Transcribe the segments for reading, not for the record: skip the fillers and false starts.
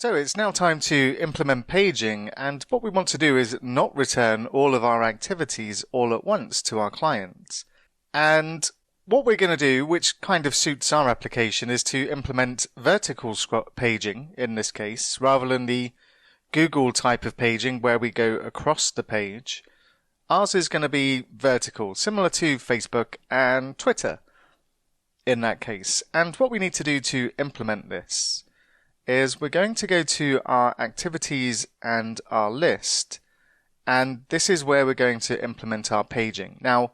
So it's now time to implement paging, and what we want to do is not return all of our activities all at once to our clients. And what we're going to do, which kind of suits our application, is to implement vertical paging in this case, rather than the Google type of paging where we go across the page. Ours is going to be vertical, similar to Facebook and Twitter in that case. And what we need to do to implement this is we're going to go to our activities and our list, and this is where we're going to implement our paging. Now,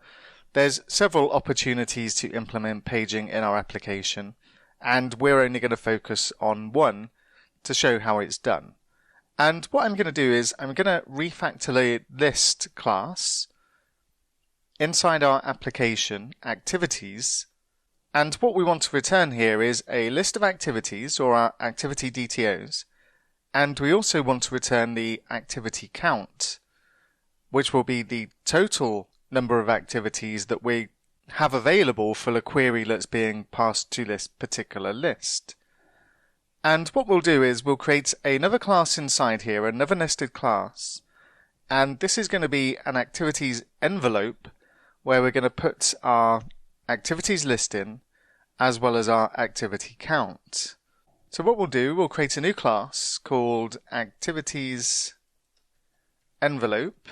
there's several opportunities to implement paging in our application, and we're only going to focus on one to show how it's done. And what I'm going to do is I'm going to refactor list class inside our application activities. And what we want to return here is a list of activities, or our activity DTOs, and we also want to return the activity count, which will be the total number of activities that we have available for the query that's being passed to this particular list. And what we'll do is we'll create another class inside here, another nested class, and this is going to be an activities envelope where we're going to put our activities list in, as well as our activity count. So what we'll do, we'll create a new class called activities envelope,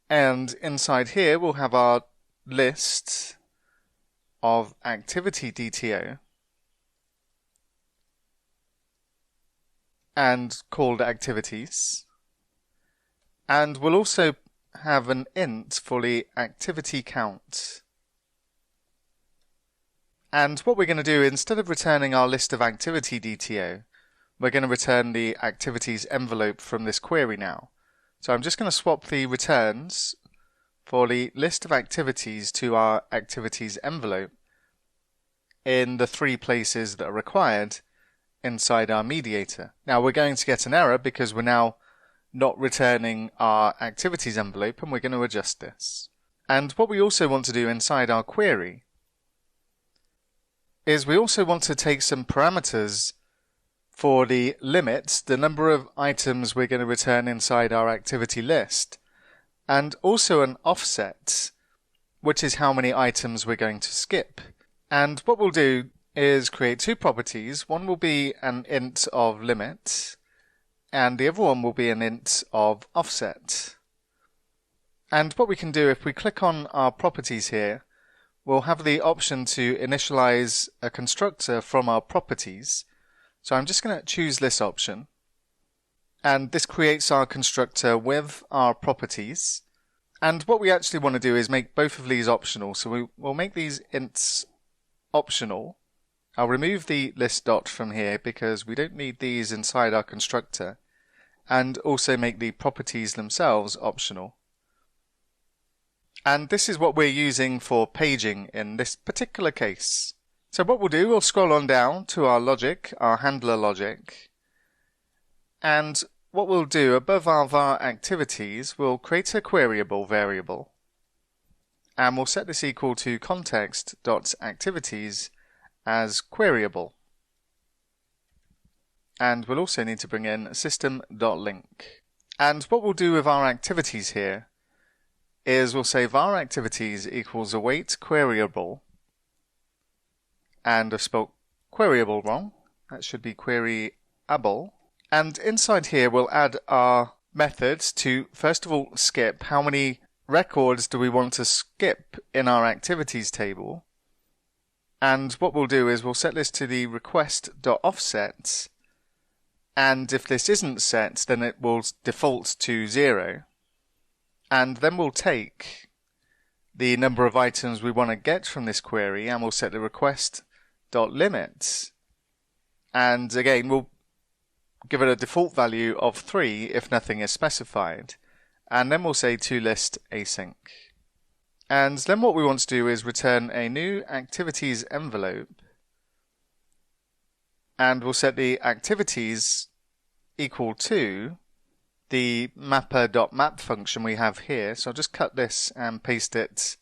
and inside here we'll have our list of activity DTO and called activities, and we'll also have an int for the activity count. And what we're going to do, instead of returning our list of activity DTO, we're going to return the activities envelope from this query now. So I'm just going to swap the returns for the list of activities to our activities envelope in the three places that are required inside our mediator. Now we're going to get an error because we're now not returning our activities envelope, and we're going to adjust this. And what we also want to do inside our query is we also want to take some parameters for the limit, the number of items we're going to return inside our activity list, and also an offset, which is how many items we're going to skip. And what we'll do is create two properties. One will be an int of limit, and the other one will be an int of offset. And what we can do, if we click on our properties here, we'll have the option to initialize a constructor from our properties. So I'm just going to choose this option, and this creates our constructor with our properties. And what we actually want to do is make both of these optional. So we'll make these ints optional. I'll remove the list dot from here because we don't need these inside our constructor, and also make the properties themselves optional. And this is what we're using for paging in this particular case. So what we'll do, we'll scroll on down to our logic, our handler logic, and what we'll do above our var activities, we'll create a queryable variable, and we'll set this equal to context.activities as queryable. And we'll also need to bring in system.link. And what we'll do with our activities here is we'll say var activities equals await queryable, and I've spelled queryable wrong. That should be queryable. And inside here we'll add our methods to, first of all, skip. How many records do we want to skip in our activities table? And what we'll do is we'll set this to the request.offset, and if this isn't set, then it will default to 0. And then we'll take the number of items we want to get from this query, and we'll set the request.limit. And again, we'll give it a default value of 3 if nothing is specified. And then we'll say toList async. And then what we want to do is return a new activities envelope, and we'll set the activities equal to the mapper.map function we have here. So I'll just cut this and paste it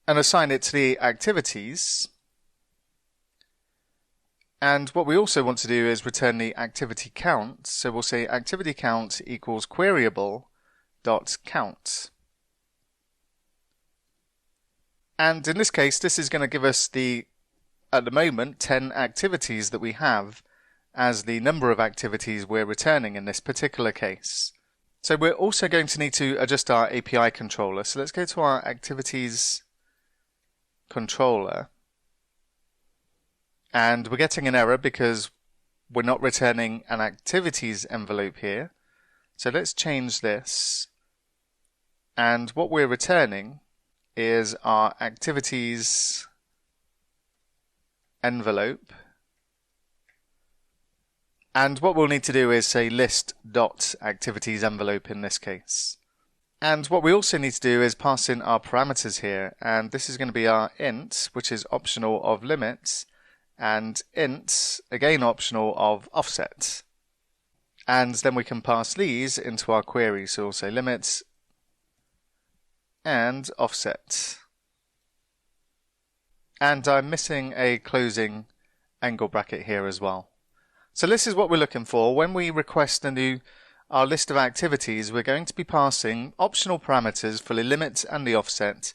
and assign it to the activities. And what we also want to do is return the activity count. So we'll say activity count equals queryable.count. And in this case, this is going to give us at the moment, 10 activities that we have as the number of activities we're returning in this particular case. So we're also going to need to adjust our API controller. So let's go to our activities controller. And we're getting an error because we're not returning an activities envelope here. So let's change this. And what we're returning is our activities envelope. And what we'll need to do is say list.activities envelope in this case. And what we also need to do is pass in our parameters here. And this is going to be our int, which is optional of limits, and int, again optional of offset. And then we can pass these into our query. So we'll say limits and offset. And I'm missing a closing angle bracket here as well. So this is what we're looking for. When we request our list of activities, we're going to be passing optional parameters for the limit and the offset,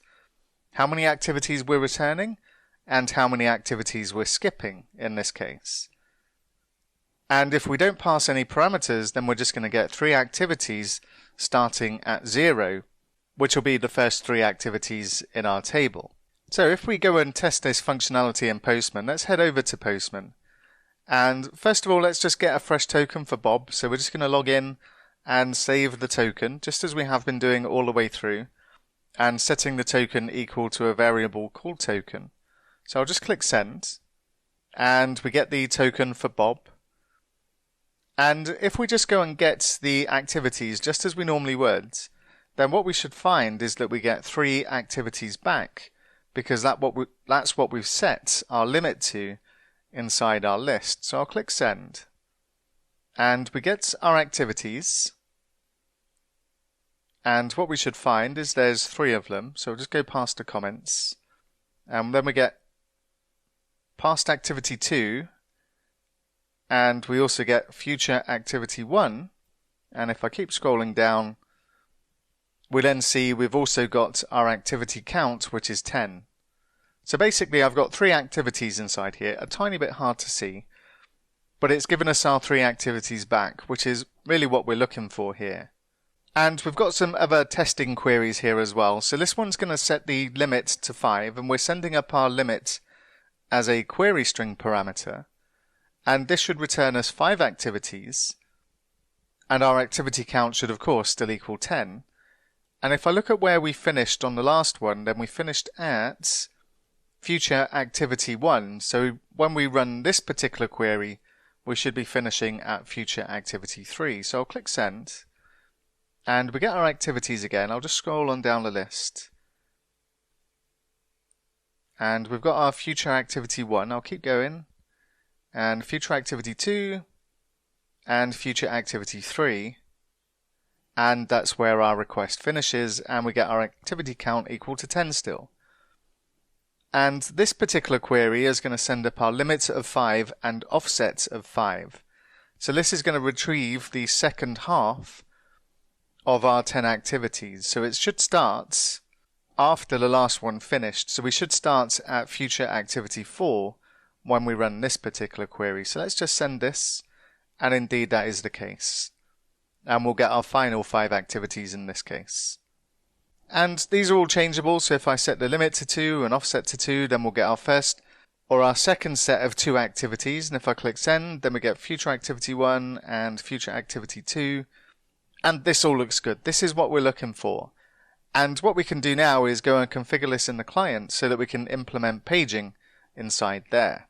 how many activities we're returning, and how many activities we're skipping in this case. And if we don't pass any parameters, then we're just going to get 3 activities starting at 0, which will be the first 3 activities in our table. So if we go and test this functionality in Postman, let's head over to Postman. And first of all, let's just get a fresh token for Bob. So we're just going to log in and save the token, just as we have been doing all the way through, and setting the token equal to a variable called token. So I'll just click send, and we get the token for Bob. And if we just go and get the activities just as we normally would, then what we should find is that we get 3 activities back, because that's what we've set our limit to inside our list. So I'll click send, and we get our activities, and what we should find is there's 3 of them. So we'll just go past the comments, and then we get past activity 2, and we also get future activity 1, and if I keep scrolling down, we then see we've also got our activity count, which is 10. So basically I've got 3 activities inside here, a tiny bit hard to see, but it's given us our 3 activities back, which is really what we're looking for here. And we've got some other testing queries here as well. So this one's going to set the limit to 5, and we're sending up our limit as a query string parameter, and this should return us 5 activities, and our activity count should of course still equal 10. And if I look at where we finished on the last one, then we finished at future activity 1. So when we run this particular query, we should be finishing at future activity 3. So I'll click send, and we get our activities again. I'll just scroll on down the list, and we've got our future activity 1. I'll keep going, and future activity 2, and future activity 3. And that's where our request finishes, and we get our activity count equal to 10 still. And this particular query is going to send up our limit of 5 and offset of 5. So this is going to retrieve the second half of our 10 activities. So it should start after the last one finished. So we should start at future activity 4 when we run this particular query. So let's just send this, and indeed that is the case. And we'll get our final 5 activities in this case. And these are all changeable, so if I set the limit to 2 and offset to 2, then we'll get our first or our second set of 2 activities. And if I click send, then we get future activity 1 and future activity 2. And this all looks good. This is what we're looking for. And what we can do now is go and configure this in the client so that we can implement paging inside there.